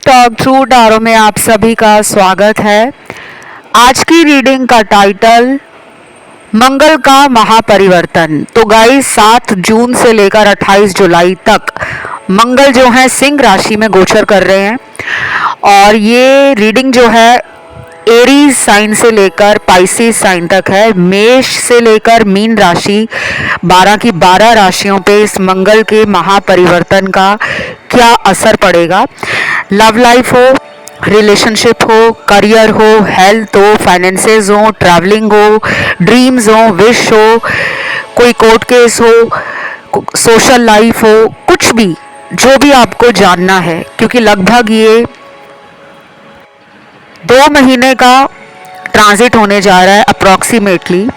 Talk true tarot में आप सभी का स्वागत है। आज की रीडिंग का टाइटल मंगल का महापरिवर्तन। तो गाइस 7 जून से लेकर 28 जुलाई तक मंगल जो है सिंह राशि में गोचर कर रहे हैं और ये रीडिंग जो है एरीज साइन से लेकर पाइसिस साइन तक है। मेष से लेकर मीन राशि 12 की 12 राशियों पे इस मंगल के महापरिवर्तन का क्या असर पड़ेगा। लव लाइफ हो, रिलेशनशिप हो, करियर हो, हेल्थ हो, फाइनेंसेस हो, ट्रैवलिंग हो, ड्रीम्स हो, विश हो, कोई कोर्ट केस हो, सोशल लाइफ हो, कुछ भी जो भी आपको जानना है, क्योंकि लगभग ये 2 महीने का ट्रांजिट होने जा रहा है अप्रॉक्सीमेटली।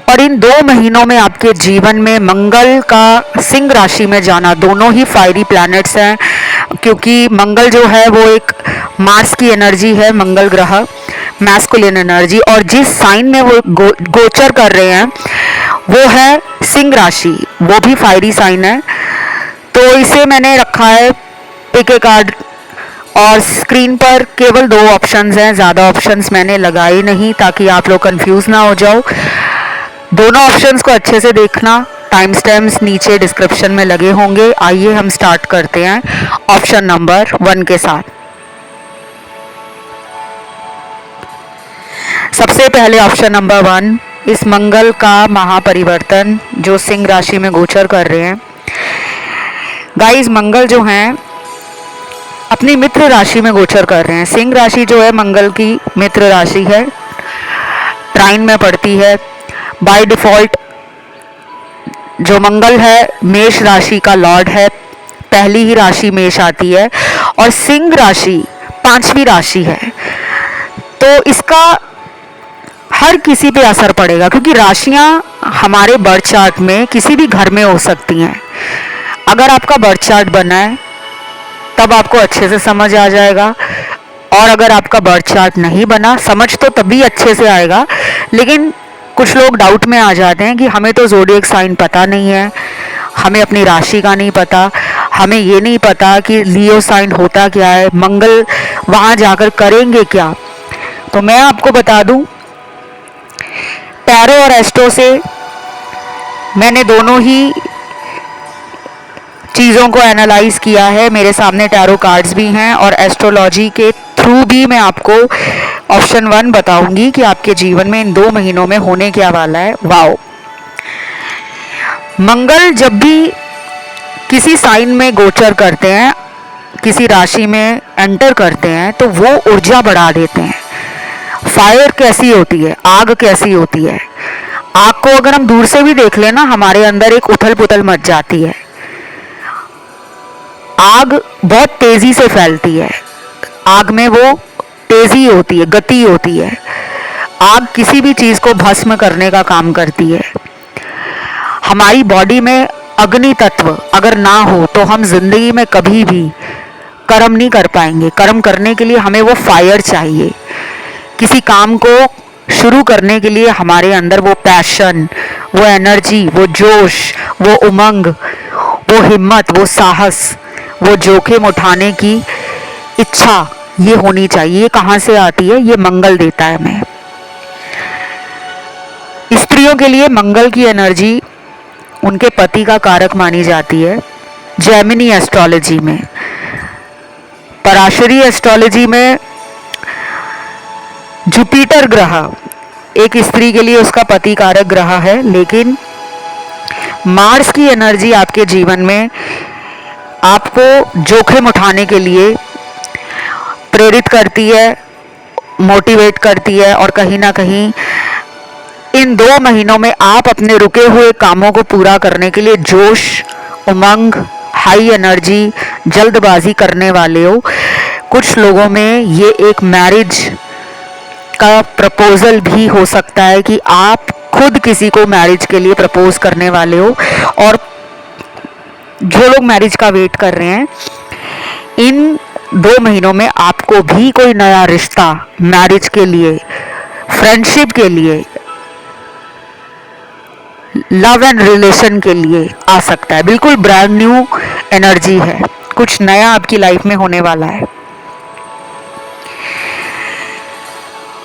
और इन 2 महीनों में आपके जीवन में मंगल का सिंह राशि में जाना, दोनों ही फायरी प्लैनेट्स हैं, क्योंकि मंगल जो है वो एक मार्स की एनर्जी है, मंगल ग्रह मैस्कुलिन एनर्जी, और जिस साइन में वो गोचर कर रहे हैं वो है सिंह राशि, वो भी फायरी साइन है। तो इसे मैंने रखा है पिक ए कार्ड और स्क्रीन पर केवल 2 ऑप्शंस हैं, ज़्यादा ऑप्शंस मैंने लगाए नहीं ताकि आप लोग कंफ्यूज ना हो जाओ। दोनों ऑप्शंस को अच्छे से देखना, टाइम स्टैम्प्स नीचे डिस्क्रिप्शन में लगे होंगे। आइए हम स्टार्ट करते हैं ऑप्शन नंबर 1 के साथ। सबसे पहले ऑप्शन नंबर 1, इस मंगल का महापरिवर्तन जो सिंह राशि में गोचर कर रहे हैं। गाइस मंगल जो हैं अपनी मित्र राशि में गोचर कर रहे हैं। सिंह राशि जो है मंगल की मित्र राशि है, ट्राइन में पड़ती है। बाय डिफॉल्ट जो मंगल है मेष राशि का लॉर्ड है, पहली ही राशि मेष आती है और सिंह राशि 5वीं राशि है। तो इसका हर किसी पे असर पड़ेगा, क्योंकि राशियां हमारे बर्थ चार्ट में किसी भी घर में हो सकती हैं। अगर आपका बर्थ चार्ट बना है तब आपको अच्छे से समझ आ जाएगा, और अगर आपका बर्थ चार्ट नहीं बना, समझ तो तभी अच्छे से आएगा, लेकिन कुछ लोग डाउट में आ जाते हैं कि हमें तो ज़ोडिएक साइन पता नहीं है, हमें अपनी राशि का नहीं पता, हमें ये नहीं पता कि लियो साइन होता क्या है, मंगल वहाँ जाकर करेंगे क्या। तो मैं आपको बता दूं, टैरो और एस्ट्रो से मैंने दोनों ही चीज़ों को एनालाइज किया है। मेरे सामने टैरो कार्ड्स भी हैं और एस्ट्रोलॉजी के थ्रू भी मैं आपको ऑप्शन 1 बताऊंगी कि आपके जीवन में इन 2 महीनों में होने क्या वाला है। वाओ, मंगल जब भी किसी साइन में गोचर करते हैं, किसी राशि में एंटर करते हैं, तो वो ऊर्जा बढ़ा देते हैं। फायर कैसी होती है, आग कैसी होती है, आग को अगर हम दूर से भी देख लें ना, हमारे अंदर एक उथल पुथल मच जाती है। आग बहुत तेजी से फैलती है, आग में वो तेजी होती है, गति होती है। आग किसी भी चीज को भस्म करने का काम करती है। हमारी बॉडी में अग्नि तत्व अगर ना हो तो हम जिंदगी में कभी भी कर्म नहीं कर पाएंगे। कर्म करने के लिए हमें वो फायर चाहिए। किसी काम को शुरू करने के लिए हमारे अंदर वो पैशन, वो एनर्जी, वो जोश, वो उमंग, वो हिम्मत, वो साहस, वो जोखिम उठाने की इच्छा ये होनी चाहिए। कहाँ से आती है? ये मंगल देता है हमें। स्त्रियों के लिए मंगल की एनर्जी उनके पति का कारक मानी जाती है जैमिनी एस्ट्रोलॉजी में। पराशरी एस्ट्रोलॉजी में जुपिटर ग्रह एक स्त्री के लिए उसका पति कारक ग्रह है, लेकिन मार्स की एनर्जी आपके जीवन में आपको जोखिम उठाने के लिए प्रेरित करती है, मोटिवेट करती है, और कहीं ना कहीं इन 2 महीनों में आप अपने रुके हुए कामों को पूरा करने के लिए जोश, उमंग, हाई एनर्जी, जल्दबाजी करने वाले हो। कुछ लोगों में ये एक मैरिज का प्रपोजल भी हो सकता है कि आप खुद किसी को मैरिज के लिए प्रपोज करने वाले हो, और जो लोग मैरिज का वेट कर रहे हैं, इन 2 महीनों में आपको भी कोई नया रिश्ता मैरिज के लिए, फ्रेंडशिप के लिए, लव एंड रिलेशन के लिए आ सकता है। बिल्कुल ब्रांड न्यू एनर्जी है, कुछ नया आपकी लाइफ में होने वाला है।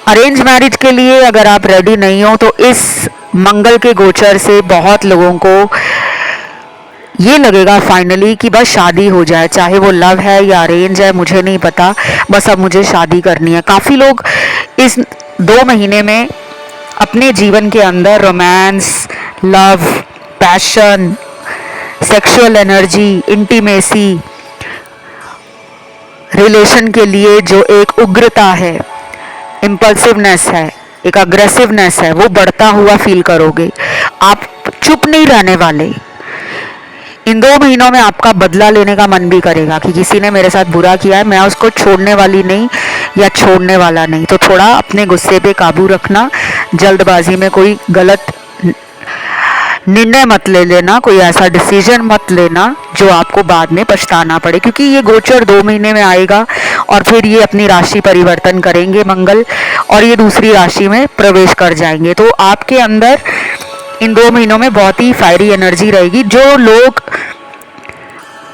अरेंज मैरिज के लिए अगर आप रेडी नहीं हो तो इस मंगल के गोचर से बहुत लोगों को ये लगेगा फाइनली कि बस शादी हो जाए, चाहे वो लव है या अरेंज है मुझे नहीं पता, बस अब मुझे शादी करनी है। काफ़ी लोग इस 2 महीने में अपने जीवन के अंदर romance, love, passion, sexual energy, intimacy, relation के लिए जो एक उग्रता है, इम्पल्सिवनेस है, एक अग्रेसिवनेस है, वो बढ़ता हुआ फील करोगे। आप चुप नहीं रहने वाले। इन 2 महीनों में आपका बदला लेने का मन भी करेगा कि किसी ने मेरे साथ बुरा किया है, मैं उसको छोड़ने वाली नहीं या छोड़ने वाला नहीं। तो थोड़ा अपने गुस्से पे काबू रखना, जल्दबाजी में कोई गलत निर्णय मत ले लेना, कोई ऐसा डिसीजन मत लेना जो आपको बाद में पछताना पड़े, क्योंकि ये गोचर 2 महीने में आएगा और फिर ये अपनी राशि परिवर्तन करेंगे मंगल, और ये दूसरी राशि में प्रवेश कर जाएंगे। तो आपके अंदर इन 2 महीनों में बहुत ही फायरी एनर्जी रहेगी। जो लोग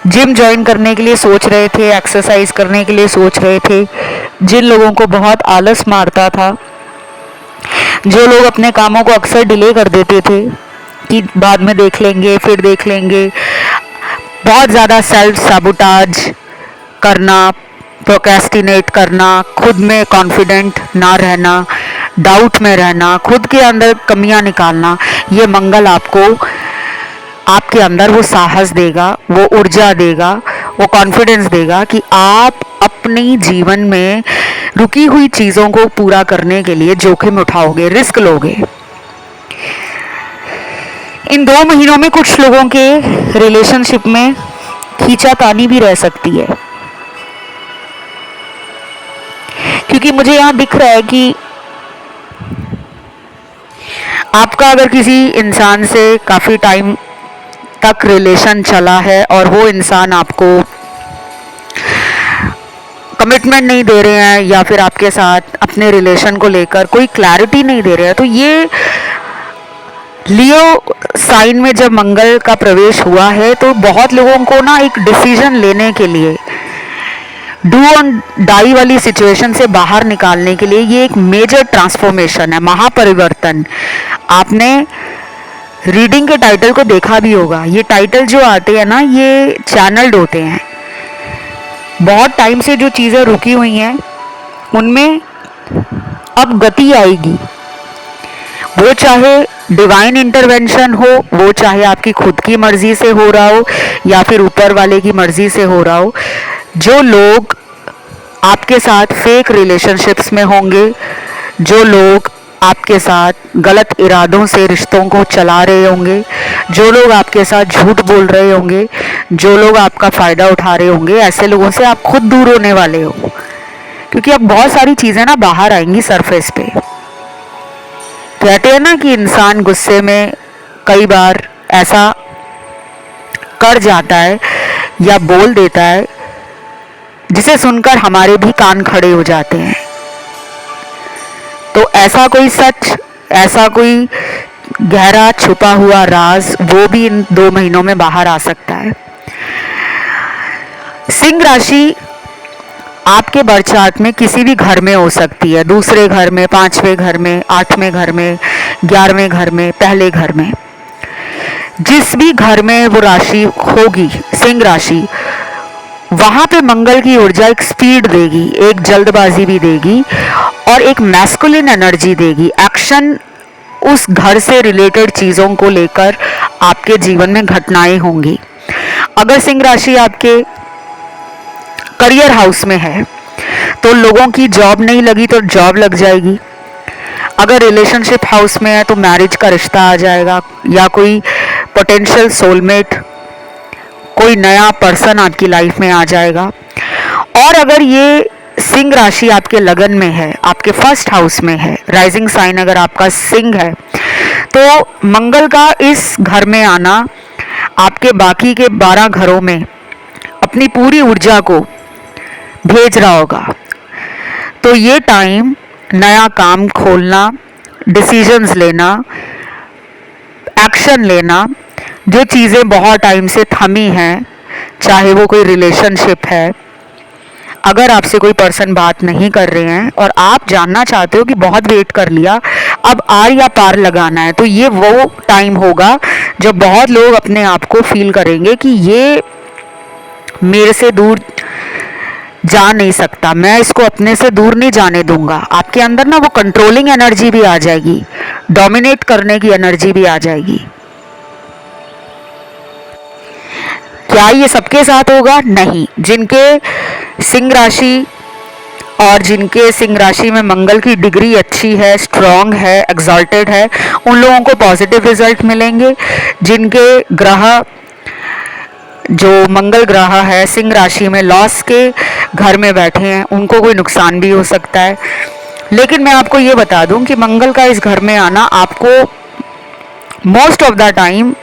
जिम ज्वाइन करने के लिए सोच रहे थे, एक्सरसाइज करने के लिए सोच रहे थे, जिन लोगों को बहुत आलस मारता था, जो लोग अपने कामों को अक्सर डिले कर देते थे कि बाद में देख लेंगे, फिर देख लेंगे, बहुत ज़्यादा सेल्फ सैबोटाज करना, प्रोक्रेस्टिनेट करना, खुद में कॉन्फिडेंट ना रहना, डाउट में रहना, खुद के अंदर कमियां निकालना, ये मंगल आपको आपके अंदर वो साहस देगा, वो ऊर्जा देगा, वो कॉन्फिडेंस देगा कि आप अपनी जीवन में रुकी हुई चीज़ों को पूरा करने के लिए जोखिम उठाओगे, रिस्क लोगे। इन 2 महीनों में कुछ लोगों के रिलेशनशिप में खींचातानी भी रह सकती है, क्योंकि मुझे यहाँ दिख रहा है कि आपका अगर किसी इंसान से काफ़ी टाइम तक रिलेशन चला है और वो इंसान आपको कमिटमेंट नहीं दे रहे हैं या फिर आपके साथ अपने रिलेशन को लेकर कोई क्लैरिटी नहीं दे रहे हैं, तो ये लियो साइन में जब मंगल का प्रवेश हुआ है तो बहुत लोगों को ना एक डिसीजन लेने के लिए, डू और डाई वाली सिचुएशन से बाहर निकालने के लिए ये एक मेजर ट्रांसफॉर्मेशन है, महापरिवर्तन। आपने रीडिंग के टाइटल को देखा भी होगा, ये टाइटल जो आते हैं ना ये चैनल्ड होते हैं। बहुत टाइम से जो चीज़ें रुकी हुई हैं उनमें अब गति आएगी, वो चाहे डिवाइन इंटरवेंशन हो, वो चाहे आपकी खुद की मर्जी से हो रहा हो या फिर ऊपर वाले की मर्जी से हो रहा हो। जो लोग आपके साथ फेक रिलेशनशिप्स में होंगे, जो लोग आपके साथ गलत इरादों से रिश्तों को चला रहे होंगे, जो लोग आपके साथ झूठ बोल रहे होंगे, जो लोग आपका फ़ायदा उठा रहे होंगे, ऐसे लोगों से आप खुद दूर होने वाले हो, क्योंकि अब बहुत सारी चीज़ें ना बाहर आएंगी सरफेस पे। कहते हैं ना कि इंसान गुस्से में कई बार ऐसा कर जाता है या बोल देता है जिसे सुनकर हमारे भी कान खड़े हो जाते हैं। तो ऐसा कोई सच, ऐसा कोई गहरा छुपा हुआ राज, वो भी इन 2 महीनों में बाहर आ सकता है। सिंह राशि आपके बर्थ चार्ट में किसी भी घर में हो सकती है, दूसरे घर में, 5वें घर में, 8वें घर में, 11वें घर में, पहले घर में, जिस भी घर में वो राशि होगी सिंह राशि, वहां पे मंगल की ऊर्जा एक स्पीड देगी, एक जल्दबाजी भी देगी और एक मैस्कुलिन एनर्जी देगी। एक्शन उस घर से रिलेटेड चीज़ों को लेकर आपके जीवन में घटनाएं होंगी। अगर सिंह राशि आपके करियर हाउस में है तो लोगों की जॉब नहीं लगी तो जॉब लग जाएगी। अगर रिलेशनशिप हाउस में है तो मैरिज का रिश्ता आ जाएगा या कोई पोटेंशियल सोलमेट, कोई नया पर्सन आपकी लाइफ में आ जाएगा। और अगर ये सिंह राशि आपके लगन में है, आपके फर्स्ट हाउस में है, राइजिंग साइन अगर आपका सिंह है, तो मंगल का इस घर में आना आपके बाकी के 12 घरों में अपनी पूरी ऊर्जा को भेज रहा होगा। तो ये टाइम नया काम खोलना, डिसीजंस लेना, एक्शन लेना, जो चीज़ें बहुत टाइम से थमी हैं, चाहे वो कोई रिलेशनशिप है, अगर आपसे कोई पर्सन बात नहीं कर रहे हैं और आप जानना चाहते हो कि बहुत वेट कर लिया, अब आर या पार लगाना है, तो ये वो टाइम होगा जब बहुत लोग अपने आप को फील करेंगे कि ये मेरे से दूर जा नहीं सकता, मैं इसको अपने से दूर नहीं जाने दूंगा। आपके अंदर ना वो कंट्रोलिंग एनर्जी भी आ जाएगी, डोमिनेट करने की एनर्जी भी आ जाएगी। क्या ये सबके साथ होगा? नहीं। जिनके सिंह राशि और जिनके सिंह राशि में मंगल की डिग्री अच्छी है, स्ट्रांग है, एग्जॉल्टेड है, उन लोगों को पॉजिटिव रिजल्ट मिलेंगे। जिनके ग्रह जो मंगल ग्रह है सिंह राशि में लॉस के घर में बैठे हैं, उनको कोई नुकसान भी हो सकता है। लेकिन मैं आपको ये बता दूं कि मंगल का इस घर में आना आपको most of the time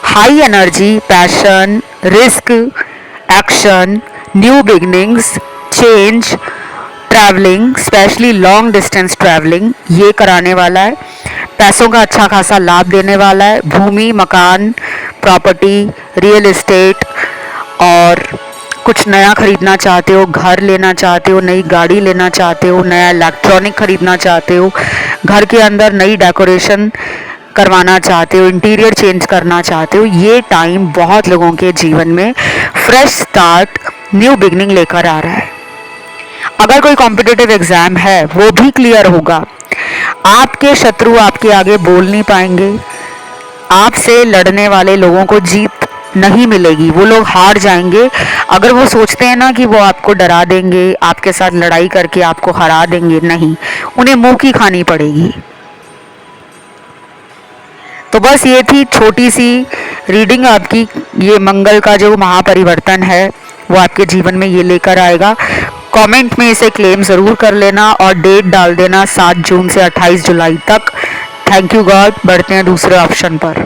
high energy, passion, risk, action, new beginnings, change, travelling, specially long distance travelling, ये कराने वाला है। पैसों का अच्छा खासा लाभ देने वाला है। भूमि, मकान, प्रॉपर्टी, रियल एस्टेट, और कुछ नया खरीदना चाहते हो, घर लेना चाहते हो, नई गाड़ी लेना चाहते हो, नया इलेक्ट्रॉनिक खरीदना चाहते हो, घर के अंदर नई डेकोरेशन करवाना चाहते हो, इंटीरियर चेंज करना चाहते हो, ये टाइम बहुत लोगों के जीवन में फ्रेश स्टार्ट, न्यू बिगनिंग लेकर आ रहा है। अगर कोई कॉम्पिटिटिव एग्जाम है वो भी क्लियर होगा। आपके शत्रु आपके आगे बोल नहीं पाएंगे। आपसे लड़ने वाले लोगों को जीत नहीं मिलेगी, वो लोग हार जाएंगे। अगर वो सोचते हैं ना कि वो आपको डरा देंगे, आपके साथ लड़ाई करके आपको हरा देंगे, नहीं, उन्हें मुंह की खानी पड़ेगी। तो बस ये थी छोटी सी रीडिंग आपकी। ये मंगल का जो महापरिवर्तन है वो आपके जीवन में ये लेकर आएगा। कमेंट में इसे क्लेम ज़रूर कर लेना और डेट डाल देना 7 जून से 28 जुलाई तक। Thank you God. बढ़ते हैं दूसरे ऑप्शन पर।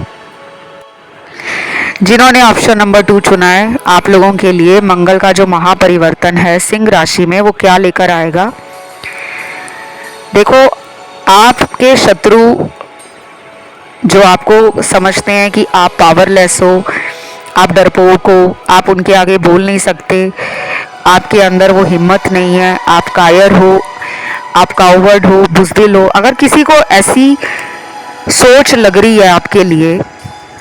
जिन्होंने ऑप्शन नंबर 2 चुना है, आप लोगों के लिए मंगल का जो महापरिवर्तन है सिंह राशि में वो क्या लेकर आएगा। देखो, आपके शत्रु जो आपको समझते हैं कि आप पावरलेस हो, आप डरपोक हो, आप उनके आगे बोल नहीं सकते, आपके अंदर वो हिम्मत नहीं है, आप कायर हो, आप कावर्ड हो, बुज़दिल हो, अगर किसी को ऐसी सोच लग रही है आपके लिए,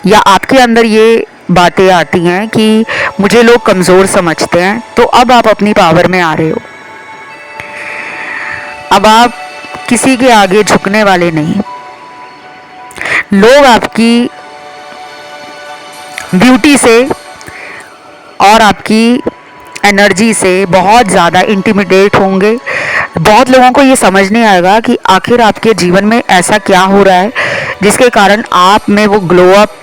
या आपके अंदर ये बातें आती हैं कि मुझे लोग कमज़ोर समझते हैं, तो अब आप अपनी पावर में आ रहे हो। अब आप किसी के आगे झुकने वाले नहीं। लोग आपकी ब्यूटी से और आपकी एनर्जी से बहुत ज़्यादा इंटिमिडेट होंगे। बहुत लोगों को ये समझ नहीं आएगा कि आखिर आपके जीवन में ऐसा क्या हो रहा है जिसके कारण आप में वो ग्लो अप,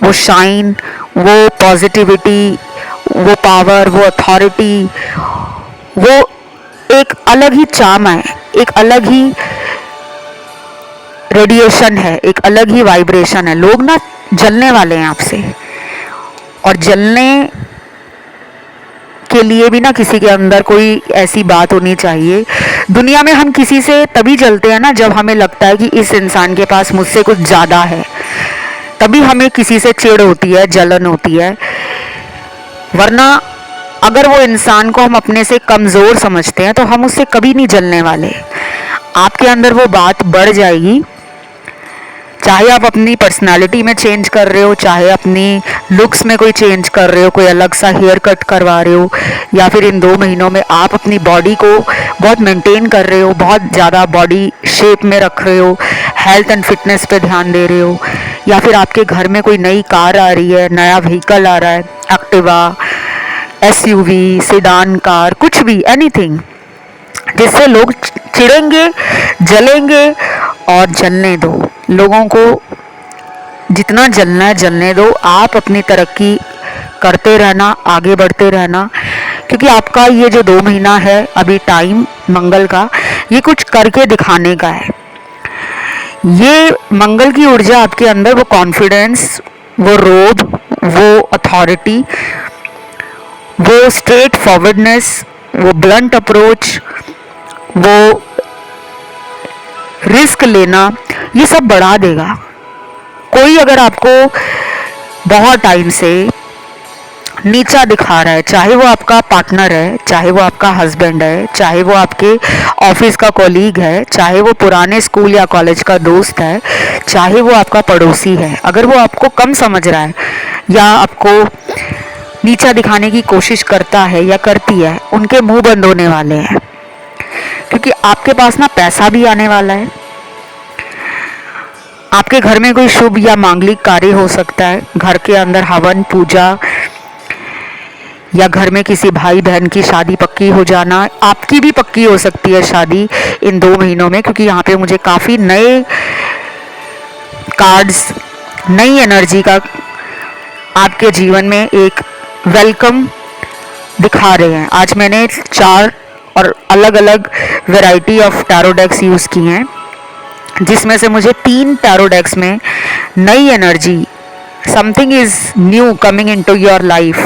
वो शाइन, वो पॉजिटिविटी, वो पावर, वो अथॉरिटी, वो एक अलग ही चार्म है, एक अलग ही रेडिएशन है, एक अलग ही वाइब्रेशन है। लोग ना जलने वाले हैं आपसे, और जलने के लिए भी ना किसी के अंदर कोई ऐसी बात होनी चाहिए। दुनिया में हम किसी से तभी जलते हैं ना जब हमें लगता है कि इस इंसान के पास मुझसे कुछ ज़्यादा है, तभी हमें किसी से चिढ़ होती है, जलन होती है। वरना अगर वो इंसान को हम अपने से कमज़ोर समझते हैं तो हम उससे कभी नहीं जलने वाले। आपके अंदर वो बात बढ़ जाएगी, चाहे आप अपनी पर्सनालिटी में चेंज कर रहे हो, चाहे अपनी लुक्स में कोई चेंज कर रहे हो, कोई अलग सा हेयर कट करवा रहे हो, या फिर इन 2 महीनों में आप अपनी बॉडी को बहुत मेंटेन कर रहे हो, बहुत ज़्यादा बॉडी शेप में रख रहे हो, हेल्थ एंड फिटनेस पे ध्यान दे रहे हो, या फिर आपके घर में कोई नई कार आ रही है, नया व्हीकल आ रहा है, एक्टिवा, एसयूवी, सेडान कार, कुछ भी, एनीथिंग जिससे लोग चिढ़ेंगे, जलेंगे, और जलने दो। लोगों को जितना जलना है जलने दो। आप अपनी तरक्की करते रहना, आगे बढ़ते रहना, क्योंकि आपका ये जो 2 महीना है अभी टाइम मंगल का, ये कुछ करके दिखाने का है। ये मंगल की ऊर्जा आपके अंदर वो कॉन्फिडेंस, वो रोब, वो अथॉरिटी, वो स्ट्रेट फॉरवर्डनेस, वो ब्लंट अप्रोच, वो रिस्क लेना, ये सब बढ़ा देगा। कोई अगर आपको बहुत टाइम से नीचा दिखा रहा है, चाहे वो आपका पार्टनर है, चाहे वो आपका हस्बैंड है, चाहे वो आपके ऑफिस का कॉलीग है, चाहे वो पुराने स्कूल या कॉलेज का दोस्त है, चाहे वो आपका पड़ोसी है, अगर वो आपको कम समझ रहा है या आपको नीचा दिखाने की कोशिश करता है या करती है, उनके मुंह बंद होने वाले हैं। क्योंकि आपके पास ना पैसा भी आने वाला है, आपके घर में कोई शुभ या मांगलिक कार्य हो सकता है, घर के अंदर हवन पूजा, या घर में किसी भाई बहन की शादी पक्की हो जाना, आपकी भी पक्की हो सकती है शादी इन 2 महीनों में। क्योंकि यहाँ पे मुझे काफ़ी नए कार्ड्स, नई एनर्जी का आपके जीवन में एक वेलकम दिखा रहे हैं। आज मैंने 4 और अलग अलग variety of tarot decks use की हैं, जिसमें से मुझे 3 टैरो डेक्स में नई energy, something is new coming into your life,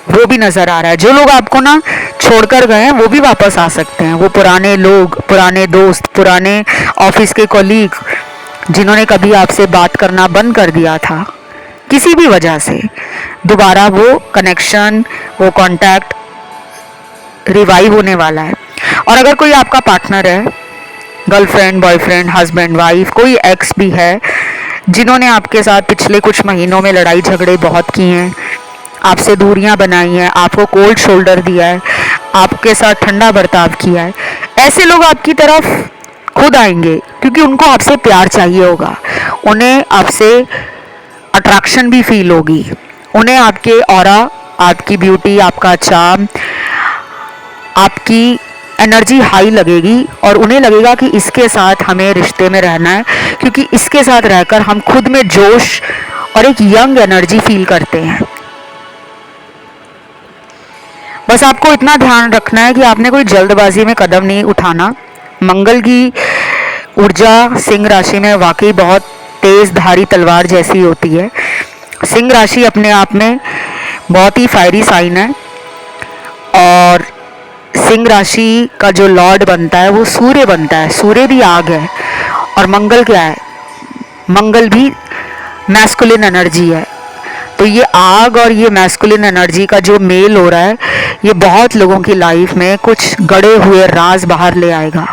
वो भी नज़र आ रहा है। जो लोग आपको ना छोड़कर गए हैं वो भी वापस आ सकते हैं। वो पुराने लोग, पुराने दोस्त, पुराने ऑफिस के कॉलीग जिन्होंने कभी आपसे बात करना बंद कर दिया था किसी भी वजह से, दोबारा वो कनेक्शन, वो कांटेक्ट रिवाइव होने वाला है। और अगर कोई आपका पार्टनर है, गर्लफ्रेंड, बॉयफ्रेंड, हस्बैंड, वाइफ, कोई एक्स भी है जिन्होंने आपके साथ पिछले कुछ महीनों में लड़ाई झगड़े बहुत किए हैं, आपसे दूरियां बनाई हैं, आपको कोल्ड शोल्डर दिया है, आपके साथ ठंडा बर्ताव किया है, ऐसे लोग आपकी तरफ खुद आएंगे क्योंकि उनको आपसे प्यार चाहिए होगा, उन्हें आपसे अट्रैक्शन भी फील होगी, उन्हें आपके ऑरा, आपकी ब्यूटी, आपका चार्म, आपकी एनर्जी हाई लगेगी और उन्हें लगेगा कि इसके साथ हमें रिश्ते में रहना है, क्योंकि इसके साथ रहकर हम खुद में जोश और एक यंग एनर्जी फील करते हैं। बस आपको इतना ध्यान रखना है कि आपने कोई जल्दबाजी में कदम नहीं उठाना। मंगल की ऊर्जा सिंह राशि में वाकई बहुत तेज धारी तलवार जैसी होती है। सिंह राशि अपने आप में बहुत ही फायरी साइन है और सिंह राशि का जो लॉर्ड बनता है वो सूर्य बनता है। सूर्य भी आग है और मंगल क्या है? मंगल भी मैस्कुलिन एनर्जी है। तो ये आग और ये मैस्कुलिन एनर्जी का जो मेल हो रहा है, ये बहुत लोगों की लाइफ में कुछ गड़े हुए राज बाहर ले आएगा।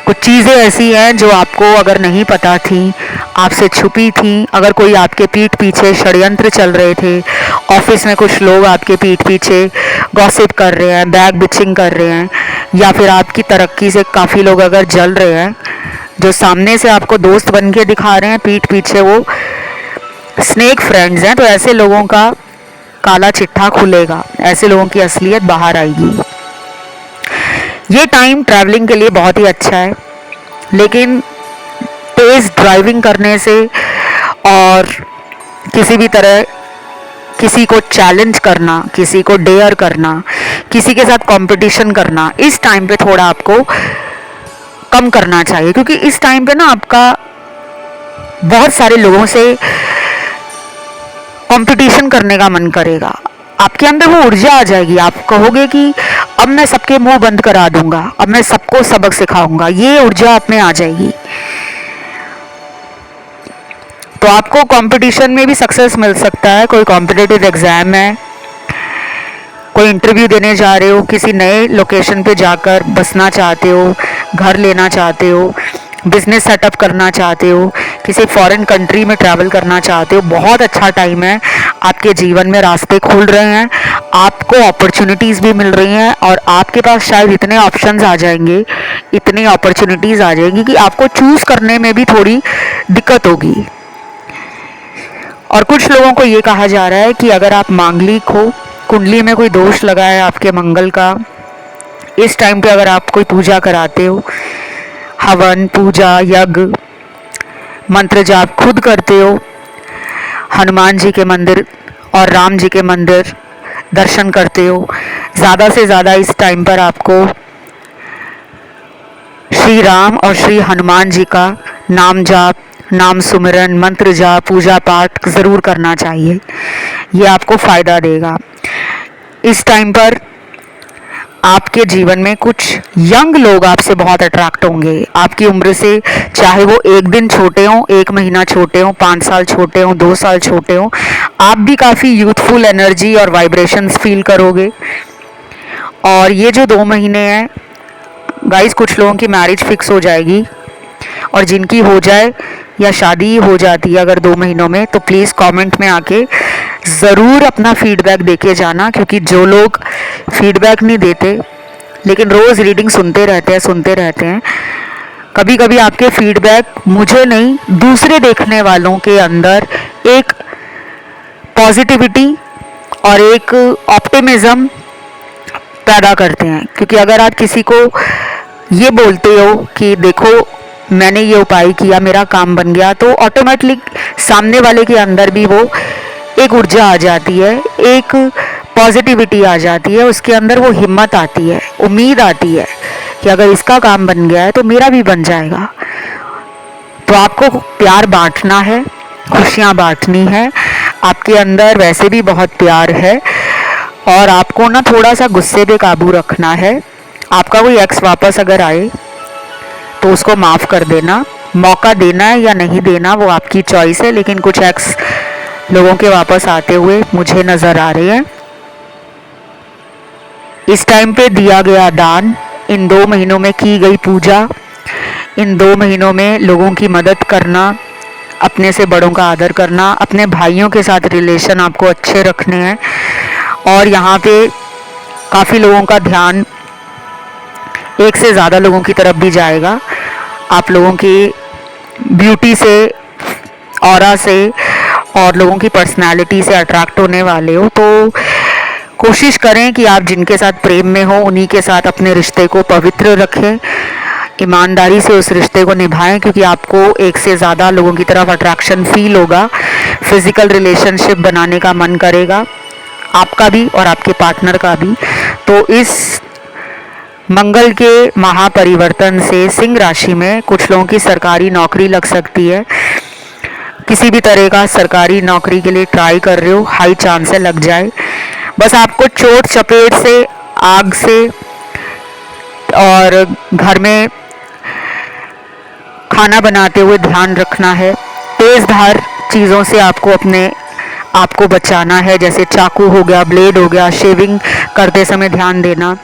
कुछ चीज़ें ऐसी हैं जो आपको अगर नहीं पता थी, आपसे छुपी थी, अगर कोई आपके पीठ पीछे षड्यंत्र चल रहे थे, ऑफिस में कुछ लोग आपके पीठ पीछे गॉसिप कर रहे हैं, बैक बिचिंग कर रहे हैं, या फिर आपकी तरक्की से काफ़ी लोग अगर जल रहे हैं, जो सामने से आपको दोस्त बन के दिखा रहे हैं, पीठ पीछे वो स्नेक फ्रेंड्स हैं, तो ऐसे लोगों का काला चिट्ठा खुलेगा, ऐसे लोगों की असलियत बाहर आएगी। ये टाइम ट्रैवलिंग के लिए बहुत ही अच्छा है, लेकिन तेज़ ड्राइविंग करने से और किसी भी तरह किसी को चैलेंज करना, किसी को डेयर करना, किसी के साथ कंपटीशन करना, इस टाइम पे थोड़ा आपको कम करना चाहिए। क्योंकि इस टाइम पे ना आपका बहुत सारे लोगों से कंपटीशन करने का मन करेगा, आपके अंदर वो ऊर्जा आ जाएगी, आप कहोगे कि अब मैं सबके मुंह बंद करा दूंगा, अब मैं सबको सबक सिखाऊंगा, ये ऊर्जा आप में आ जाएगी। तो आपको कंपटीशन में भी सक्सेस मिल सकता है। कोई कॉम्पिटिटिव एग्जाम है, कोई इंटरव्यू देने जा रहे हो, किसी नए लोकेशन पे जाकर बसना चाहते हो, घर लेना चाहते हो, बिजनेस सेटअप करना चाहते हो, किसी फॉरेन कंट्री में ट्रैवल करना चाहते हो, बहुत अच्छा टाइम है। आपके जीवन में रास्ते खुल रहे हैं, आपको अपॉर्चुनिटीज़ भी मिल रही हैं और आपके पास शायद इतने ऑप्शंस आ जाएंगे, इतनी अपॉर्चुनिटीज़ आ जाएंगी कि आपको चूज़ करने में भी थोड़ी दिक्कत होगी। और कुछ लोगों को ये कहा जा रहा है कि अगर आप मांगलिक हो, कुंडली में कोई दोष लगा है आपके मंगल का, इस टाइम पे अगर आप कोई पूजा कराते हो, हवन पूजा यज्ञ मंत्र जाप खुद करते हो, हनुमान जी के मंदिर और राम जी के मंदिर दर्शन करते हो, ज़्यादा से ज़्यादा इस टाइम पर आपको श्री राम और श्री हनुमान जी का नाम जाप, नाम सुमिरन, मंत्र जाप, पूजा पाठ ज़रूर करना चाहिए। ये आपको फ़ायदा देगा। इस टाइम पर आपके जीवन में कुछ यंग लोग आपसे बहुत अट्रैक्ट होंगे, आपकी उम्र से, चाहे वो 1 दिन छोटे हों, 1 महीना छोटे हों, 5 साल छोटे हों, 2 साल छोटे हों, आप भी काफ़ी यूथफुल एनर्जी और वाइब्रेशंस फील करोगे। और ये जो 2 महीने हैं गाइस, कुछ लोगों की मैरिज फिक्स हो जाएगी, और जिनकी हो जाए या शादी हो जाती है अगर 2 महीनों में, तो प्लीज़ कमेंट में आके ज़रूर अपना फीडबैक देके जाना। क्योंकि जो लोग फीडबैक नहीं देते लेकिन रोज़ रीडिंग सुनते रहते हैं, कभी कभी आपके फीडबैक मुझे नहीं, दूसरे देखने वालों के अंदर एक पॉजिटिविटी और एक ऑप्टिमिज्म पैदा करते हैं। क्योंकि अगर आप किसी को ये बोलते हो कि देखो मैंने ये उपाय किया, मेरा काम बन गया, तो ऑटोमेटिक सामने वाले के अंदर भी वो एक ऊर्जा आ जाती है, एक पॉजिटिविटी आ जाती है, उसके अंदर वो हिम्मत आती है, उम्मीद आती है कि अगर इसका काम बन गया है तो मेरा भी बन जाएगा। तो आपको प्यार बांटना है, खुशियाँ बांटनी है। आपके अंदर वैसे भी बहुत प्यार है, और आपको ना थोड़ा सा गुस्से पे काबू रखना है। आपका कोई एक्स वापस अगर आए तो उसको माफ़ कर देना। मौका देना है या नहीं देना वो आपकी चॉइस है, लेकिन कुछ एक्स लोगों के वापस आते हुए मुझे नज़र आ रहे हैं। इस टाइम पे दिया गया दान, इन 2 महीनों में की गई पूजा, इन 2 महीनों में लोगों की मदद करना, अपने से बड़ों का आदर करना, अपने भाइयों के साथ रिलेशन आपको अच्छे रखने हैं। और यहाँ पे काफ़ी लोगों का ध्यान एक से ज़्यादा लोगों की तरफ भी जाएगा। आप लोगों की ब्यूटी से, ऑरा से और लोगों की पर्सनालिटी से अट्रैक्ट होने वाले हो, तो कोशिश करें कि आप जिनके साथ प्रेम में हो उन्हीं के साथ अपने रिश्ते को पवित्र रखें, ईमानदारी से उस रिश्ते को निभाएं। क्योंकि आपको एक से ज़्यादा लोगों की तरफ अट्रैक्शन फील होगा, फिज़िकल रिलेशनशिप बनाने का मन करेगा, आपका भी और आपके पार्टनर का भी। तो इस मंगल के महापरिवर्तन से सिंह राशि में कुछ लोगों की सरकारी नौकरी लग सकती है। किसी भी तरह का सरकारी नौकरी के लिए ट्राई कर रहे हो, हाई चांस है लग जाए। बस आपको चोट चपेट से, आग से और घर में खाना बनाते हुए ध्यान रखना है। तेज़ धार चीज़ों से आपको बचाना है, जैसे चाकू हो गया, ब्लेड हो गया। शेविंग करते समय ध्यान देना,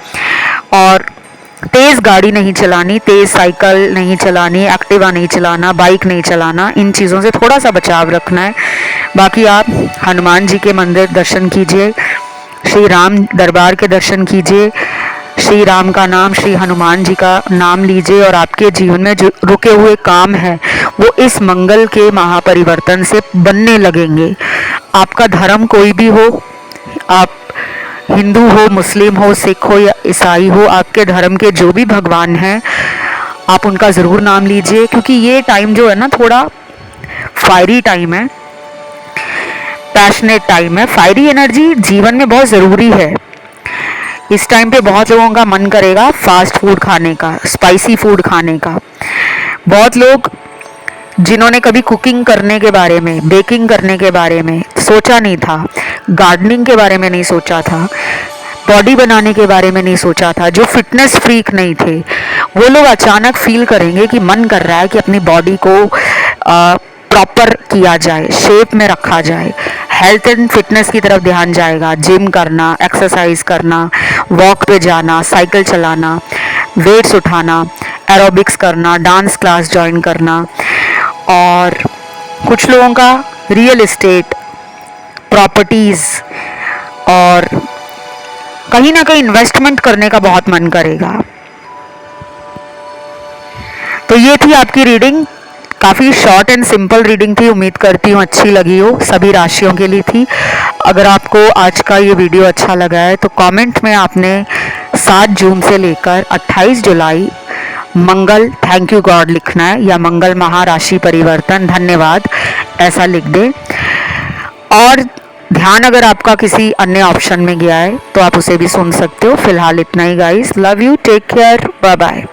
और तेज़ गाड़ी नहीं चलानी, तेज़ साइकिल नहीं चलानी, एक्टिवा नहीं चलाना, बाइक नहीं चलाना। इन चीज़ों से थोड़ा सा बचाव रखना है। बाकी आप हनुमान जी के मंदिर दर्शन कीजिए, श्री राम दरबार के दर्शन कीजिए, श्री राम का नाम, श्री हनुमान जी का नाम लीजिए, और आपके जीवन में जो रुके हुए काम हैं वो इस मंगल के महापरिवर्तन से बनने लगेंगे। आपका धर्म कोई भी हो, आप हिंदू हो, मुस्लिम हो, सिख हो या ईसाई हो, आपके धर्म के जो भी भगवान हैं आप उनका ज़रूर नाम लीजिए। क्योंकि ये टाइम जो है ना, थोड़ा फायरी टाइम है, पैशनेट टाइम है। फायरी एनर्जी जीवन में बहुत ज़रूरी है। इस टाइम पे बहुत लोगों का मन करेगा फास्ट फूड खाने का, स्पाइसी फूड खाने का। बहुत लोग जिन्होंने कभी कुकिंग करने के बारे में, बेकिंग करने के बारे में सोचा नहीं था, गार्डनिंग के बारे में नहीं सोचा था, बॉडी बनाने के बारे में नहीं सोचा था, जो फिटनेस फ्रीक नहीं थे, वो लोग अचानक फील करेंगे कि मन कर रहा है कि अपनी बॉडी को प्रॉपर किया जाए, शेप में रखा जाए। हेल्थ एंड फिटनेस की तरफ ध्यान जाएगा। जिम करना, एक्सरसाइज करना, वॉक पे जाना, साइकिल चलाना, वेट्स उठाना, एरोबिक्स करना, डांस क्लास ज्वाइन करना। और कुछ लोगों का रियल एस्टेट, प्रॉपर्टीज़ और कहीं ना कहीं इन्वेस्टमेंट करने का बहुत मन करेगा। तो ये थी आपकी रीडिंग। काफ़ी शॉर्ट एंड सिंपल रीडिंग थी, उम्मीद करती हूँ अच्छी लगी हो, सभी राशियों के लिए थी। अगर आपको आज का ये वीडियो अच्छा लगा है तो कमेंट में आपने 7 जून से लेकर 28 जुलाई मंगल थैंक यू गॉड लिखना है, या मंगल महाराशि परिवर्तन धन्यवाद ऐसा लिख दें। और ध्यान अगर आपका किसी अन्य ऑप्शन में गया है तो आप उसे भी सुन सकते हो। फिलहाल इतना ही guys, love you, take care, bye bye.